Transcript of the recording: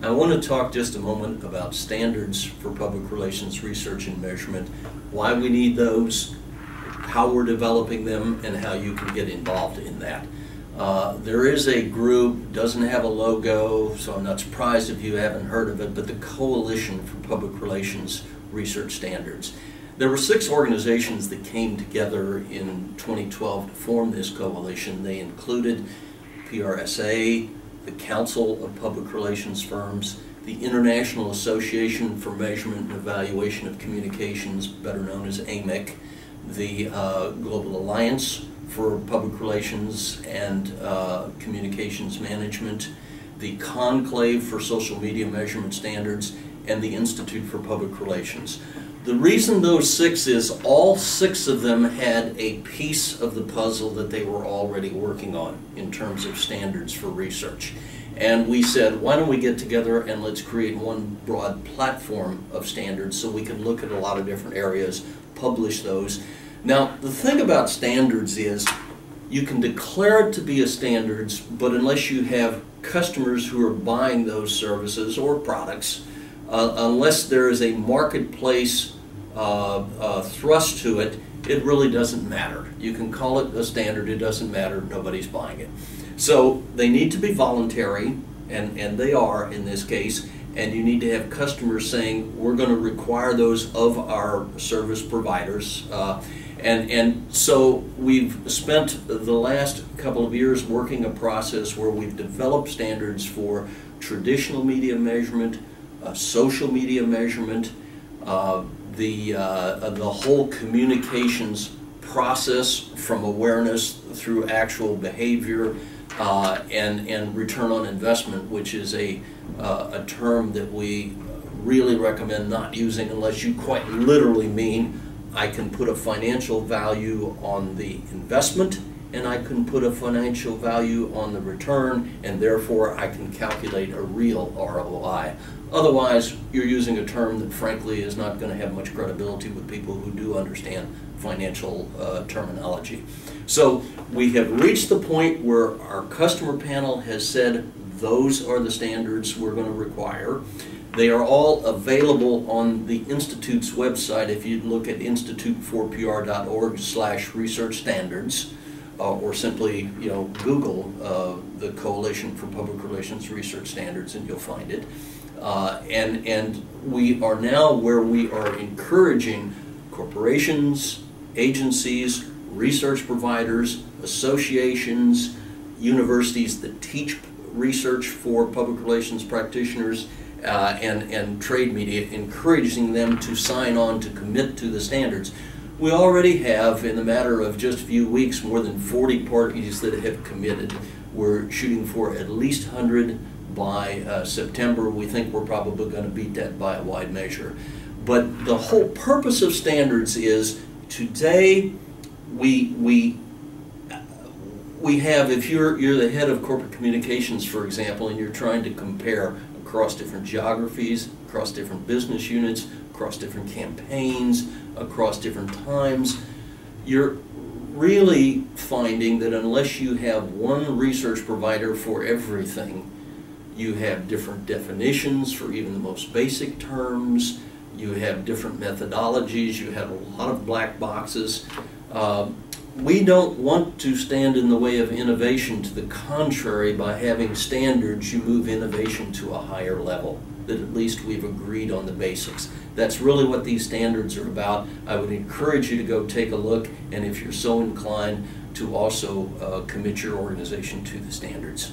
I want to talk just a moment about standards for public relations research and measurement, why we need those, how we're developing them, and how you can get involved in that. There is a group, doesn't have a logo, so I'm not surprised if you haven't heard of it, but the Coalition for Public Relations Research Standards. There were 6 organizations that came together in 2012 to form this coalition. They included PRSA, the Council of Public Relations Firms, the International Association for Measurement and Evaluation of Communications, better known as AMEC, the Global Alliance for Public Relations and Communications Management, the Conclave for Social Media Measurement Standards, and the Institute for Public Relations. The reason those 6 is all 6 of them had a piece of the puzzle that they were already working on in terms of standards for research. And we said, why don't we get together and let's create one broad platform of standards so we can look at a lot of different areas, publish those. Now, the thing about standards is you can declare it to be a standards, but unless you have customers who are buying those services or products, unless there is a marketplace thrust to it, it really doesn't matter. You can call it a standard, it doesn't matter, nobody's buying it. So they need to be voluntary, and they are in this case, and you need to have customers saying, we're going to require those of our service providers. And so we've spent the last couple of years working a process where we've developed standards for traditional media measurement, social media measurement, the whole communications process from awareness through actual behavior, and return on investment, which is a term that we really recommend not using unless you quite literally mean I can put a financial value on the investment and I can put a financial value on the return, and therefore I can calculate a real ROI. Otherwise, you're using a term that frankly is not going to have much credibility with people who do understand financial terminology. So we have reached the point where our customer panel has said those are the standards we're going to require. They are all available on the Institute's website. If you look at institute4pr.org/research standards, or simply Google the Coalition for Public Relations Research Standards and you'll find it. And we are now where we are encouraging corporations, agencies, research providers, associations, universities that teach research for public relations practitioners, and trade media, encouraging them to sign on to commit to the standards. We already have, in the matter of just a few weeks, more than 40 parties that have committed. We're shooting for at least 100 by September. We think we're probably going to beat that by a wide measure. But the whole purpose of standards is today we have, if you're the head of corporate communications, for example, and you're trying to compare across different geographies, across different business units, across different campaigns, across different times, you're really finding that unless you have one research provider for everything, you have different definitions for even the most basic terms, you have different methodologies, you have a lot of black boxes. We don't want to stand in the way of innovation. To the contrary, by having standards, you move innovation to a higher level, that at least we've agreed on the basics. That's really what these standards are about. I would encourage you to go take a look, and if you're so inclined, to also commit your organization to the standards.